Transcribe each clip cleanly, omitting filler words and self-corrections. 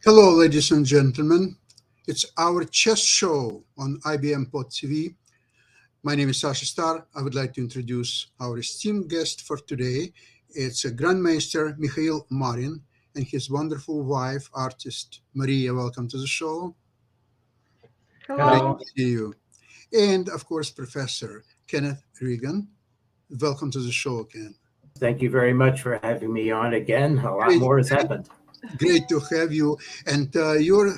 Hello, ladies and gentlemen. It's our chess show on IBM Pod TV. My name is Sasha Starr. I would like to introduce our esteemed guest for today. It's a Grandmaster Mikhail Marin and his wonderful wife, artist Maria. Welcome to the show. Great Hello. Hello. to see you. And of course, Professor Kenneth Regan. Welcome to the show, Ken. Thank you very much for having me on again. A lot Great, more has happened. great to have you. And you're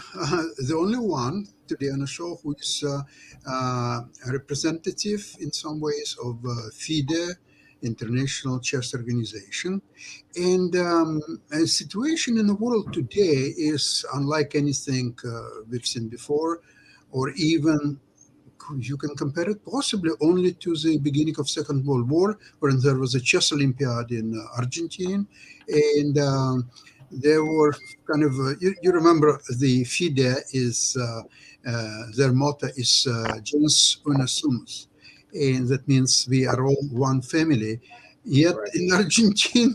the only one today on the show who is a representative in some ways of FIDE, International Chess Organization. And a situation in the world today is unlike anything we've seen before, or even you can compare it possibly only to the beginning of Second World War, when there was a chess Olympiad in Argentina, and there were kind of you remember the FIDE is their motto is Gens Una Sumus, and that means we are all one family. Yet Right. in Argentina,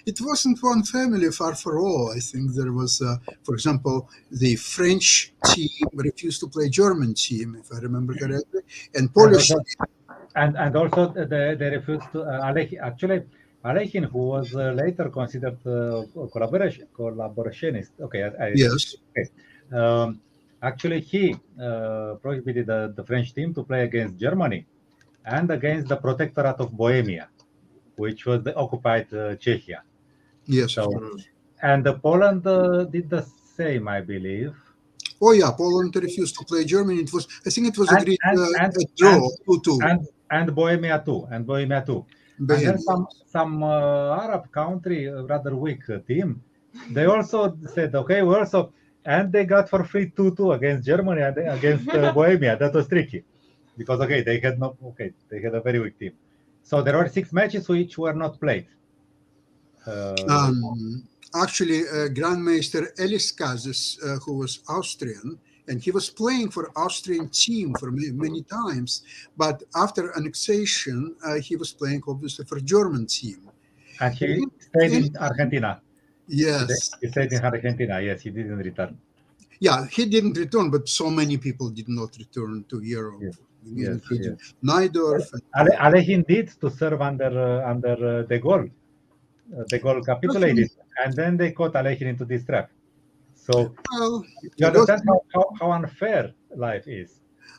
it wasn't one family, far for all. I think there was, for example, the French team refused to play German team, if I remember correctly, and And Polish. also, and also they refused to Alekhine. Actually, Alekhine, who was later considered collaborationist. Okay, Yes, okay. Actually, he prohibited the French team to play against Germany and against the Protectorate of Bohemia, which was the occupied Czechia. yes, of So, Mm. course. and Poland did the same, I believe. Oh yeah, Poland refused to play Germany. It was, I think, it was and agreed and and a and draw 2-2. and Bohemia too. And then Bohemia. some Arab country, rather weak team, they also said, okay, we also, and they got for free 2-2 against Germany and against Bohemia. That was tricky because they had a very weak team. So there were 6 matches which were not played. Uh, Actually, Grandmaster Elis Kazis, who was Austrian, and he was playing for Austrian team for many times. But after annexation, he was playing obviously for German team. and he And, stayed and in Argentina. yes, He stayed in Argentina. Yes, he didn't return. yeah, he didn't return, but so many people did not return to Europe, Yes, yes, including yes. Well, Najdorf. Alekhine did to serve under De Gaulle. De Gaulle capitulated, and then they caught Alekhine into this trap. So Well, you you know, understand how unfair life is.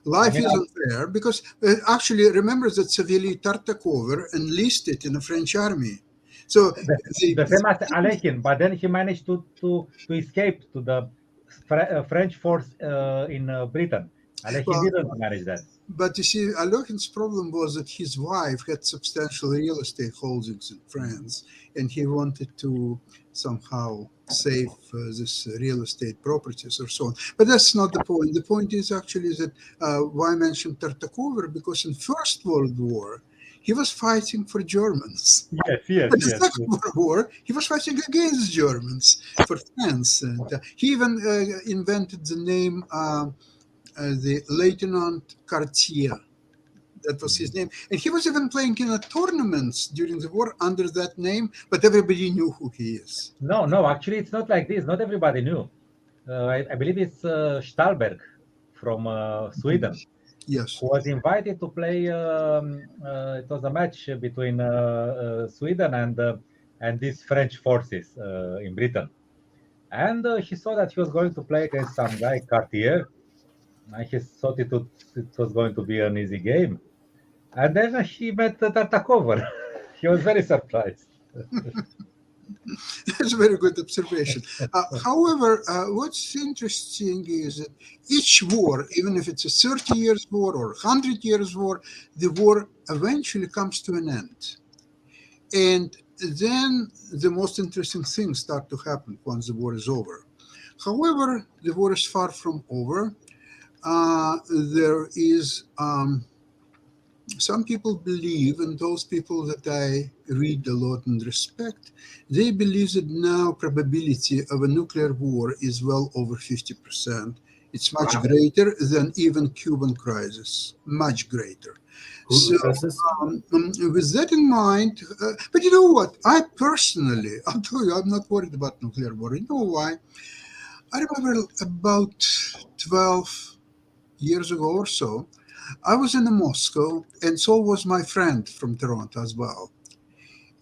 I life mean, is unfair because actually remember that Savili Tartakover enlisted in the French army. So the same as Alekhine, but then he managed to escape to the French force in Britain. Alekhine well, didn't manage that. but you see, Alokin's problem was that his wife had substantial real estate holdings in France, and he wanted to somehow save this real estate properties or so on. But that's not the point. The point is actually that why I mentioned Tartakover, because in First World War, he was fighting for Germans. Yes, yes, In the yes. Second World War, he was fighting against Germans for France. And he even invented the name the Lieutenant Cartier. That was his Mhm. name. And he was even playing in a tournaments during the war under that name, but everybody knew who he is. No, no, actually, it's not like this. Not everybody knew. I believe it's Stahlberg from Mhm. Sweden, Yes. who was invited to play. It was a match between Sweden and these French forces in Britain, and he saw that he was going to play against some guy Cartier, and he thought it was going to be an easy game, and then he met Tartakover. He was very surprised. That's a very good observation. However, what's interesting is that each war, even if it's a 30 years war or 100 years war, the war eventually comes to an end. And then the most interesting things start to happen once the war is over. However, the war is far from over. There is some people believe, and those people that I read a lot and respect, they believe that now probability of a nuclear war is well over 50%. It's much Wow. greater than even Cuban crisis, much greater. Who So, says this? with that in mind, but you know what? I personally, I'll tell you, I'm not worried about nuclear war. You know why? I remember about 12 years ago or so, I was in Moscow, and so was my friend from Toronto as well.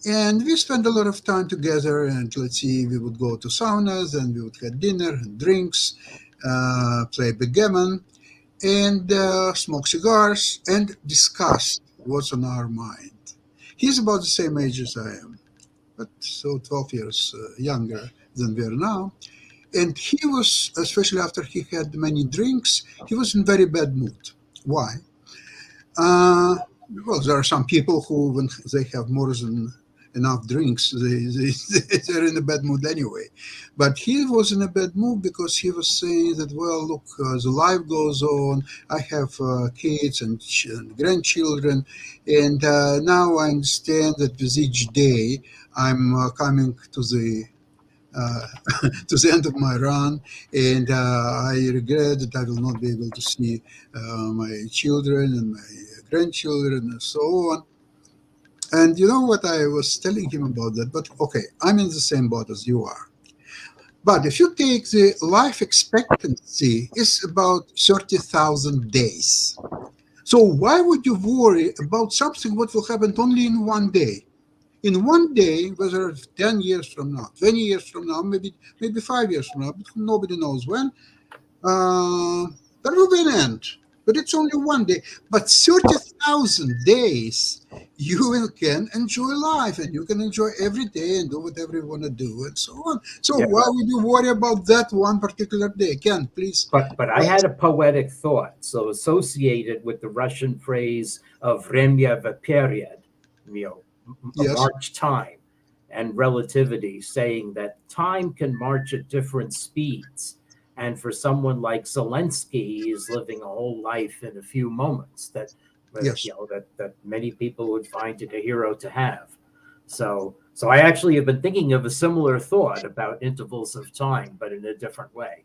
And we spent a lot of time together. And let's see, we would go to saunas, and we would have dinner and drinks, play backgammon, and smoke cigars and discuss what's on our mind. He's about the same age as I am, but so 12 years younger than we are now. And he was, especially after he had many drinks, he was in very bad mood. Why? Uh, well, there are some people who, when they have more than enough drinks, they're in a bad mood anyway. But he was in a bad mood because he was saying that, well, look, the life goes on. I have kids and grandchildren, and now I understand that with each day I'm coming uh, to the end of my run, and I regret that I will not be able to see my children and my grandchildren and so on. And you know what, I was telling him about that, but okay, I'm in the same boat as you are. But if you take the life expectancy is about 30,000 days. So why would you worry about something what will happen only in one day? In one day, whether it's 10 years from now, 20 years from now, maybe 5 years from now, but nobody knows when, uh, there will be an end. But it's only one day. But 30,000 days, can enjoy life, and you can enjoy every day and do whatever you want to do and so on. So Yeah, why would you worry about that one particular day? Ken, please. but I had a poetic thought, so associated with the Russian phrase of "vremya period," you know, Yes, march time, and relativity, saying that time can march at different speeds. And for someone like Zelensky, he is living a whole life in a few moments. yes. That many people would find it a hero to have. So I actually have been thinking of a similar thought about intervals of time, but in a different way.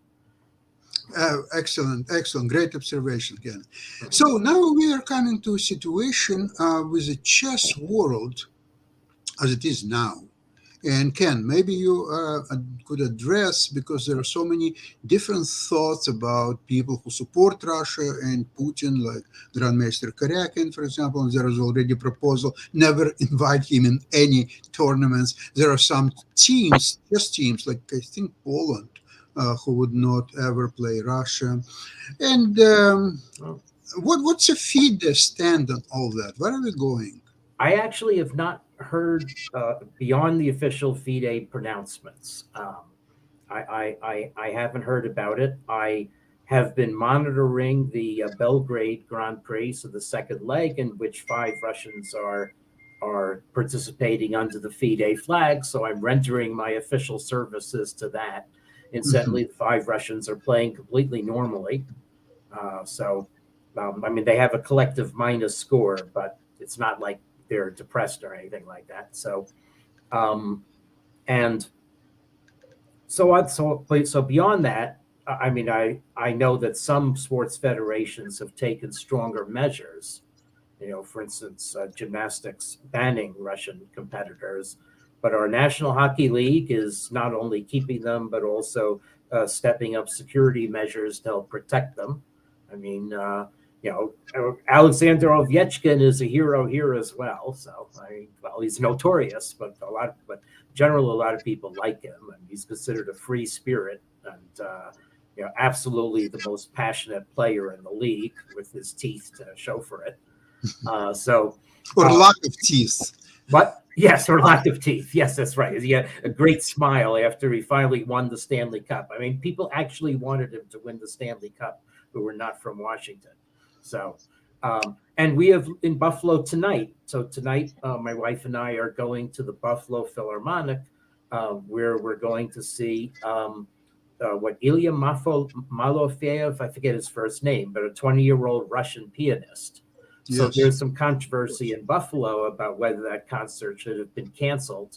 Excellent, excellent, great observation, Ken. Mhm. So now we are coming to a situation with the chess world as it is now. And Ken, maybe you could address, because there are so many different thoughts about people who support Russia and Putin, like Grandmaster Karyakin, for example. And there is already a proposal never invite him in any tournaments. There are some teams, just teams, like I think Poland, who would not ever play Russia. And Well, what's a FIDE stand on all that? Where are we going? I actually have not heard beyond the official FIDE pronouncements. I haven't heard about it. I have been monitoring the Belgrade Grand Prix, so the second leg, in which five Russians are participating under the FIDE flag. So I'm rendering my official services to that. Mhm. Incidentally, the five Russians are playing completely normally. So, I mean, they have a collective minus score, but it's not like they're depressed or anything like that. So, um, and so beyond that, I mean, I know that some sports federations have taken stronger measures. For instance, gymnastics banning Russian competitors, but our National Hockey League is not only keeping them, but also stepping up security measures to help protect them. I mean, Alexander Ovechkin is a hero here as well. So, well, he's notorious, but generally, a lot of people like him, and he's considered a free spirit and absolutely the most passionate player in the league with his teeth to show for it. So, Or uh, lack of teeth. but yes, or lack of teeth. Yes, that's right. He had a great smile after he finally won the Stanley Cup. I mean, people actually wanted him to win the Stanley Cup who were not from Washington. So, and we have in Buffalo tonight. So tonight, my wife and I are going to the Buffalo Philharmonic, where we're going to see what Ilya Malofeev, I forget his first name, but a 20-year-old Russian pianist. So Yes. there's some controversy in Buffalo about whether that concert should have been canceled.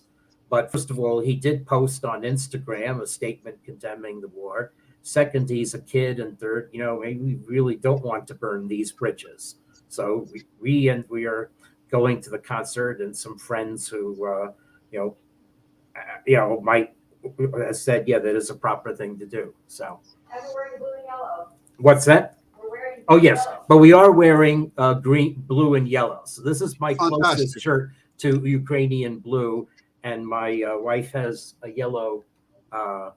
But first of all, he did post on Instagram a statement condemning the war. Second, he's a kid. And third, maybe we really don't want to burn these bridges. So we are going to the concert, and some friends who, you know, might as said, yeah, that is a proper thing to do. So, And we're wearing blue and yellow. what's that? We're wearing. Oh yes, but we are wearing green, blue, and yellow. So this is my closest Fantastic. shirt to Ukrainian blue, and my wife has a yellow, a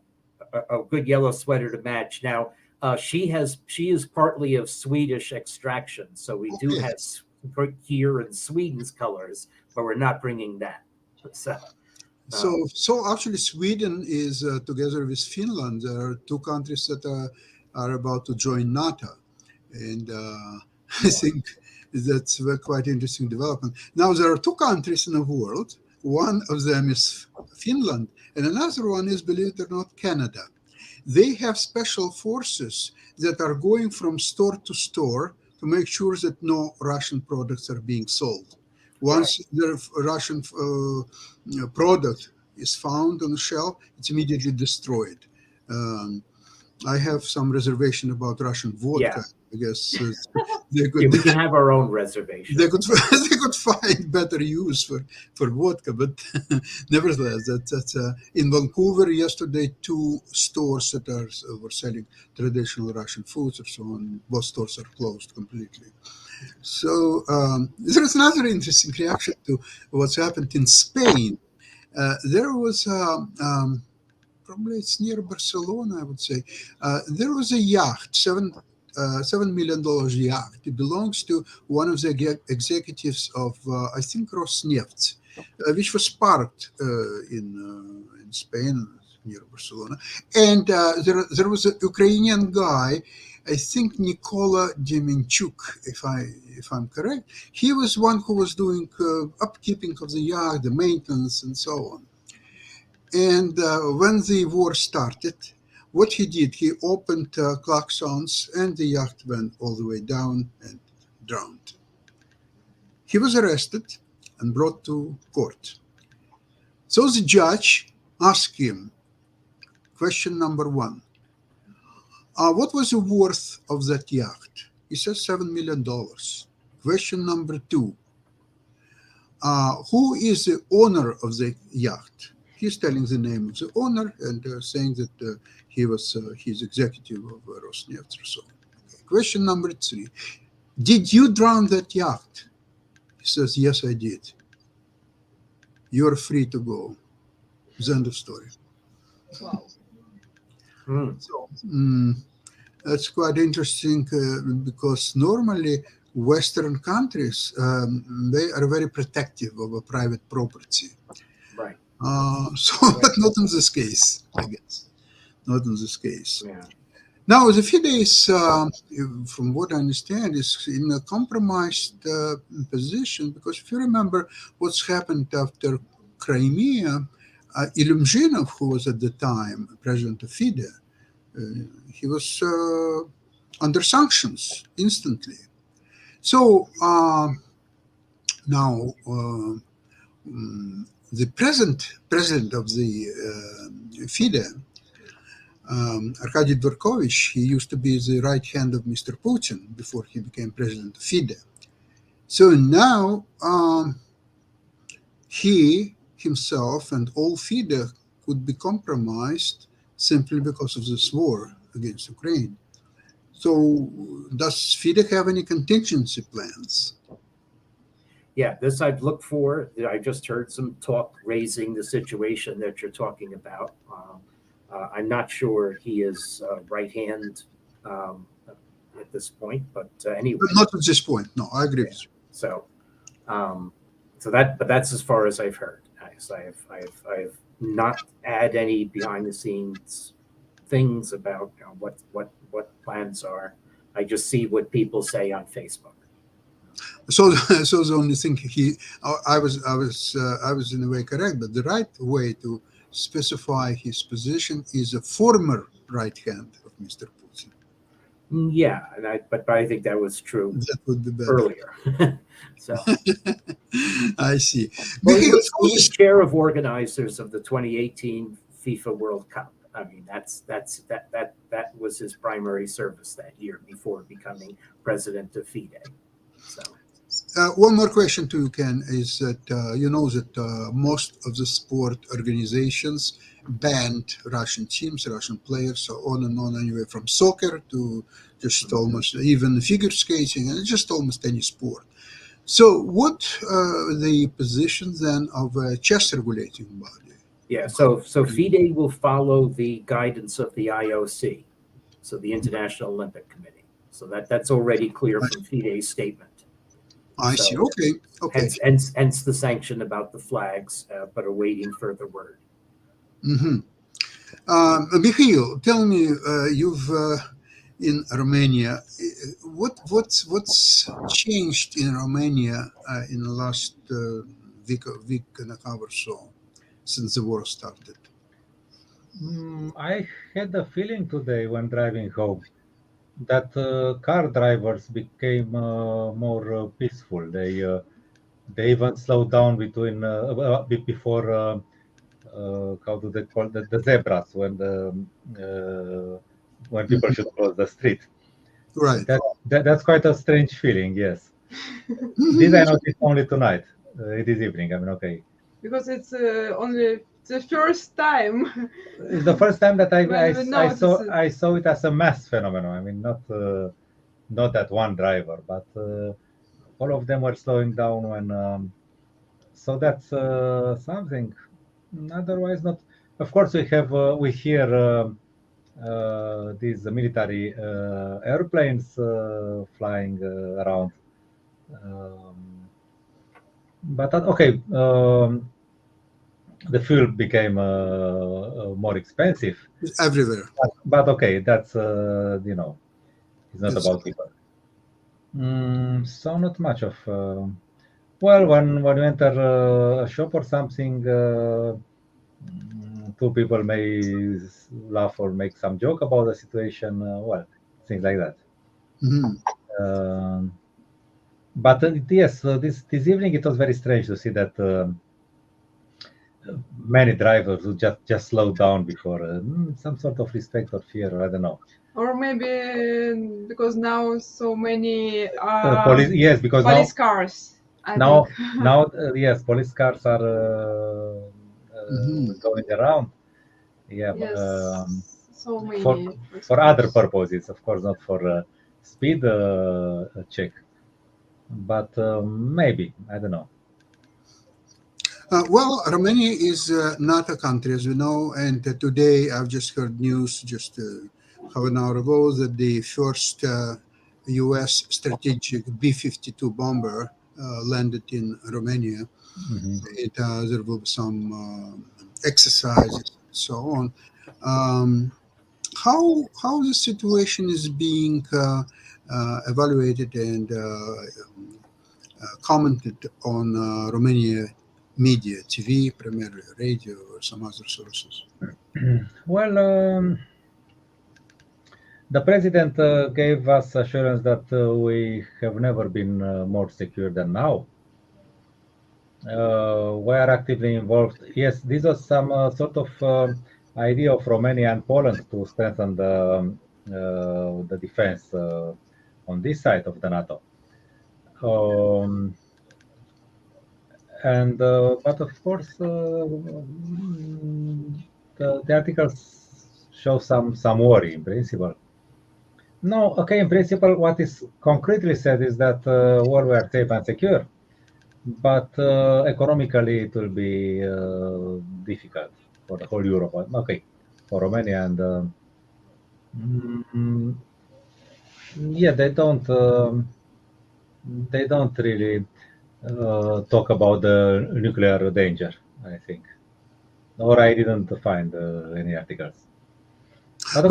good yellow sweater to match. Now she is partly of Swedish extraction, so we do Okay. have here in Sweden's colors, but we're not bringing that. So So actually, Sweden is together with Finland. There are two countries that are about to join NATO, and I think that's a quite interesting development. Now there are two countries in the world. One of them is Finland, and another one is, believe it or not, Canada. They have special forces that are going from store to store to make sure that no Russian products are being sold. Once the Russian product is found on the shelf, it's immediately destroyed. Um, I have some reservation about Russian vodka. I guess they yeah, could we can have our own reservation. they could they could find better use for vodka, but nevertheless, that's in Vancouver yesterday. Two stores that were selling traditional Russian foods or so on. Both stores are closed completely. So there is another interesting reaction to what's happened in Spain. There was probably it's near Barcelona, I would say. There was a yacht, $7 million yacht. It belongs to one of the executives of, I think, Rosneft, which was parked in Spain near Barcelona. And there was a Ukrainian guy, I think Nikola Demenchuk, if I'm correct. He was one who was doing upkeeping of the yacht, the maintenance, and so on. And when the war started, what he did, he opened claxons and the yacht went all the way down and drowned. He was arrested and brought to court. So the judge asked him, question number one, what was the worth of that yacht? He says $7 million. Question number two, who is the owner of the yacht? He's telling the name of the owner and saying that he's executive of Rosneft or so. Okay. Question number three: did you drown that yacht? He says, yes, I did. You're free to go. The end of story. Wow. So that's quite interesting because normally Western countries they are very protective of a private property. Right. But not in this case, I guess. Not in this case. Yeah. Now, the Fidesz, from what I understand, is in a compromised position because if you remember what's happened after Crimea, Ilumzhinov, who was at the time president of Fidesz, he was under sanctions instantly. So now the present president of the Fidesz, Arkady Dvorkovich, he used to be the right hand of Mr. Putin before he became president of Fidesz. So now he himself and all Fidesz could be compromised simply because of this war against Ukraine. So does Fidesz have any contingency plans? Yeah, this I've looked for. I just heard some talk raising the situation that you're talking about. I'm not sure he is right hand at this point, but anyway. But not at this point. No, I agree with you. So, but that's as far as I've heard. I've not had any behind the scenes things about what plans are. I just see what people say on Facebook. So the only thing I was in a way correct, but the right way to specify his position is a former right hand of Mr. Putin. Yeah, but I think that was true. That would be better Earlier. So I see. Well, he was chair of organizers of the 2018 FIFA World Cup. I mean, that was his primary service that year before becoming president of Fidesz. One more question to you, Ken, is that you know that most of the sport organizations banned Russian teams, Russian players, so on and on, anyway, from soccer to just almost even figure skating and just almost any sport. So, what the position then of a chess regulating body? Yeah, so FIDE will follow the guidance of the IOC, so the International Olympic Committee. So that's already clear from FIDE's statement. I see. So Okay. Okay. hence the sanction about the flags, but awaiting further word. Mm-hmm. Mikhail, tell me, you've in Romania. What's changed in Romania in the last week and a half or so since the war started? I had a feeling today when driving home that car drivers became more peaceful. They even slowed down between before how do they call the zebras when people Mhm. should cross the street. Right. That's quite a strange feeling. Yes, this I noticed only tonight. It is evening. I mean, okay. Because it's only the first time. It's the first time that When we notice it. I saw it as a mass phenomenon. I mean, not that one driver, but all of them were slowing down when. So that's something. Otherwise, not. Of course, we hear these military airplanes flying around. Um, but okay, the fuel became more expensive. It's everywhere. But okay, that's it's not It's about people. So not much of. Well, when you enter a shop or something, two people may laugh or make some joke about the situation. Well, things like that. mhm. Um, but yes, this evening it was very strange to see that many drivers who just slowed down before some sort of respect or fear, or I don't know. Or maybe because now so many Police, yes, because police cars, I think. now yes, police cars are Mhm. going around. Yeah, Yes, so for many police for other cars. purposes, of course, not for speed check, but maybe I don't know. Well, Romania is not a country, as we know, and today I've just heard news just half an hour ago that the first U.S. strategic B-52 bomber landed in Romania. Mhm. There will be some exercises and so on. Um, how the situation is being evaluated and commented on Romania media, TV, primarily radio, or some other sources. Well, the president gave us assurance that we have never been more secure than now. We are actively involved. Yes, this was some sort of idea of Romania and Poland to strengthen the defense on this side of the NATO. Um, and but of course, the articles show some worry in principle. No, okay, in principle, what is concretely said is that well, we are safe and secure, but economically it will be difficult for the whole Europe. Okay, for Romania and mm, yeah, they don't really talk about the nuclear danger. I think, or I didn't find any articles. But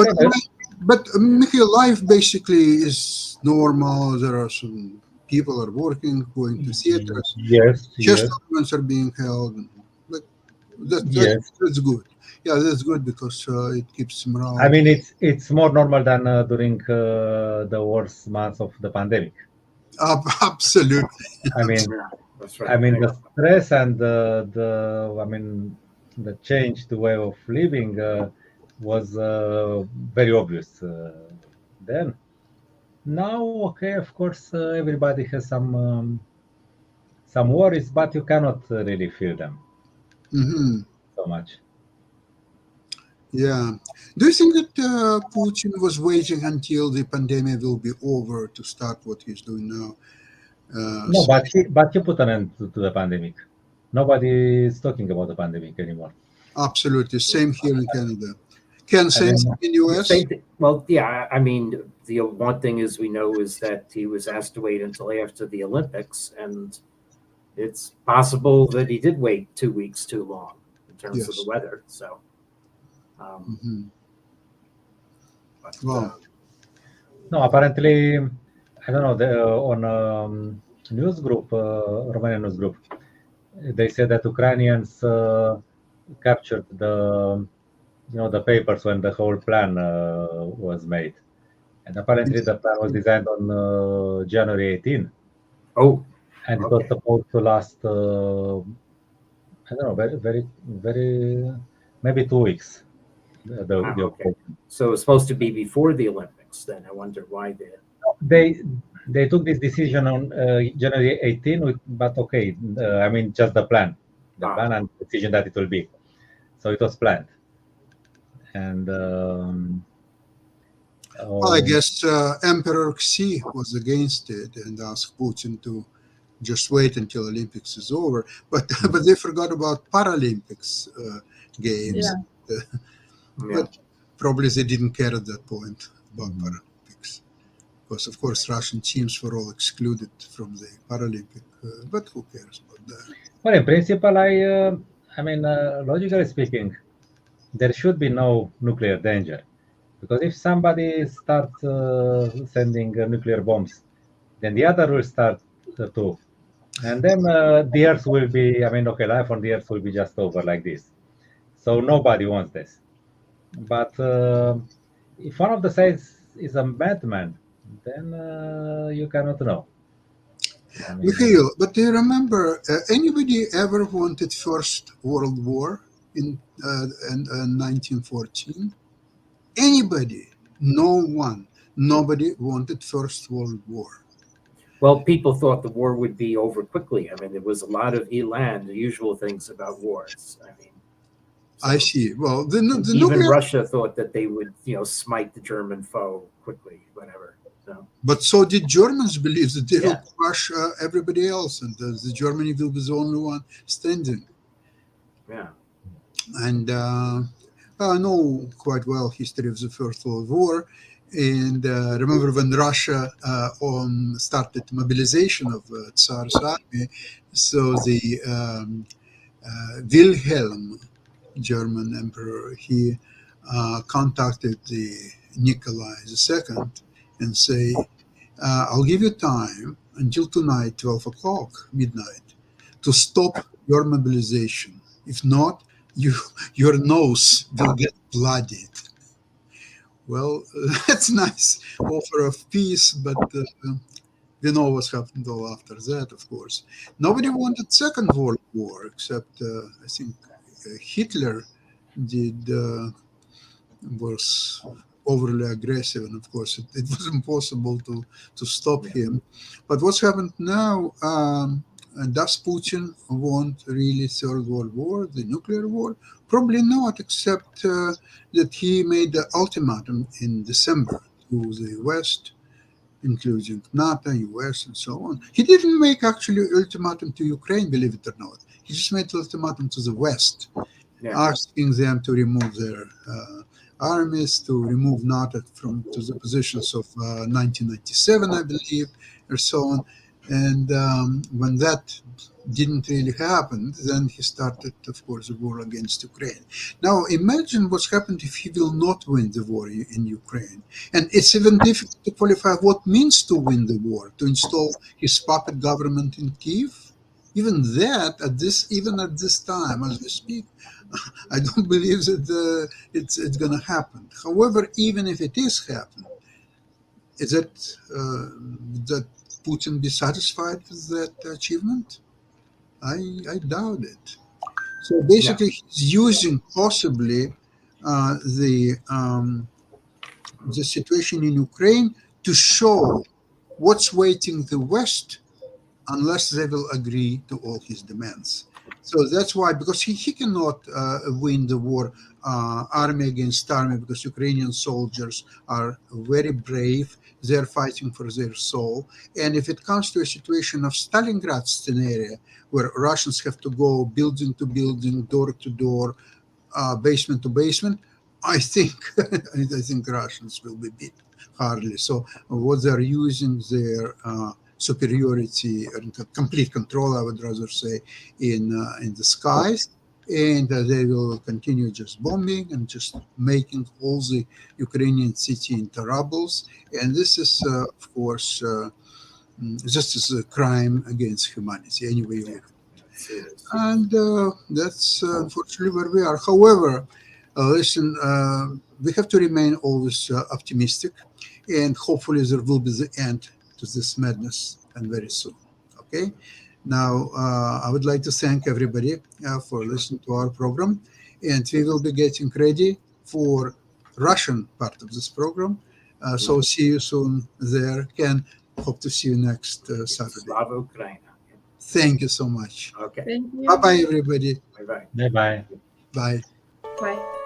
But okay, Mikhail, life basically is normal. There are some people are working, going to theaters, yes, chess yes, tournaments are being held. But yes. that's good. Yeah, that's good because it keeps I morale. mean, it's more normal than during the worst months of the pandemic. Up, absolutely. I mean, Yeah, that's right. the stress and the I mean, the change the way of living was very obvious then. Now, okay, of course, everybody has some. some worries, but you cannot really feel them Hmm. so much. Yeah. Do you think that Putin was waiting until the pandemic will be over to start what he's doing now? No, but he put an end to the pandemic. Nobody is talking about the pandemic anymore. Absolutely. Same here in Canada. Ken, I same mean, thing in The US? same thing. Well, yeah. I mean, the one thing is we know is that he was asked to wait until after the Olympics, and it's possible that he did wait 2 weeks too long in terms of the Yes. weather. So, um, Hmm. but Wow. no, apparently, I don't know. On news group, Romanian news group, they said that Ukrainians captured the papers when the whole plan was made, and apparently the plan was designed on January 18, oh, and it was okay. supposed to last. I don't know, very, very, very, maybe 2 weeks. The Wow, okay. occupation. So it's supposed to be before the Olympics. Then I wonder why they. They took this decision on January 18, but okay, I mean just the Ah, plan and decision that it will be. So it was planned, and Well, I oh, guess Emperor Xi was against it and asked Putin to just wait until Olympics is over. But but they forgot about Paralympics games. Yeah. yeah. But probably they didn't care at that point about mhm. Paralympics. Because, of course, Russian teams were all excluded from the Paralympic. But who cares about that? Well, in principle, I mean, logically speaking, there should be no nuclear danger, because if somebody starts sending nuclear bombs, then the other will start too. And then the Earth will be, I mean, okay, life on the Earth will be just over like this. So nobody wants this. But if one of the sides is a madman, then you cannot know. I mean, Mikhail, but do you remember anybody ever wanted First World War in 1914? Anybody? No one. Nobody wanted First World War. Well, people thought the war would be over quickly. I mean, there was a lot of elan, the usual things about wars. I mean, I so see. Well, the even nuclear, Russia thought that they would, smite the German foe quickly, whatever. So but so did Germans believe that they will yeah, crush everybody else, and the Germany will be the only one standing. yeah, And I know quite well history of the First World War. And remember when Russia started mobilization of Tsar's army, so the Wilhelm, German emperor, he contacted the Nikolai II and say, I'll give you time until tonight, 12 o'clock, midnight, to stop your mobilization. If not, you, your nose will get bloodied. Well, that's nice offer of peace, but we know what happened all after that, of course. Nobody wanted Second World War except, I think, Hitler did was overly aggressive, and of course, it was impossible to stop yeah. him. But what's happened now? Does Putin want really Third World War, the nuclear war? Probably not, except that he made the ultimatum in December to the West, including NATO, US, and so on. He didn't make actually ultimatum to Ukraine, believe it or not. He just made ultimatum to the West, Yeah. asking them to remove their armies, to remove NATO from to the positions of 1997, I believe, or so on. And when that didn't really happen, then he started, of course, a war against Ukraine. Now, imagine what's happened if he will not win the war in Ukraine. And it's even difficult to qualify what means to win the war, to install his puppet government in Kiev. Even that, even at this time, as we speak, I don't believe that it's going to happen. However, even if it is happening, is that Putin be satisfied with that achievement? I doubt it. So Yeah. basically, he's using possibly uh, the um, the situation in Ukraine to show what's waiting the West unless they will agree to all his demands. So that's why, because he cannot win the war army against army, because Ukrainian soldiers are very brave. They're fighting for their soul. And if it comes to a situation of Stalingrad scenario, where Russians have to go building to building, door to door, basement to basement, I think I think Russians will be beat hardly. So what they're using their superiority and complete control, I would rather say, in the skies, and they will continue just bombing and just making all the Ukrainian city into rubbles. And this is, of course, just as a crime against humanity. Anyway, you look. It's And that's unfortunately where we are. However, listen, we have to remain always optimistic, and hopefully there will be the end to this madness, and very soon. Okay. Now, I would like to thank everybody for listening to our program, and we will be getting ready for Russian part of this program. So see you soon there. Ken, hope to see you next Saturday. Slava Ukraina. Thank you so much. Okay. Thank you. Bye bye, everybody. Bye bye. Bye bye. Bye. Bye.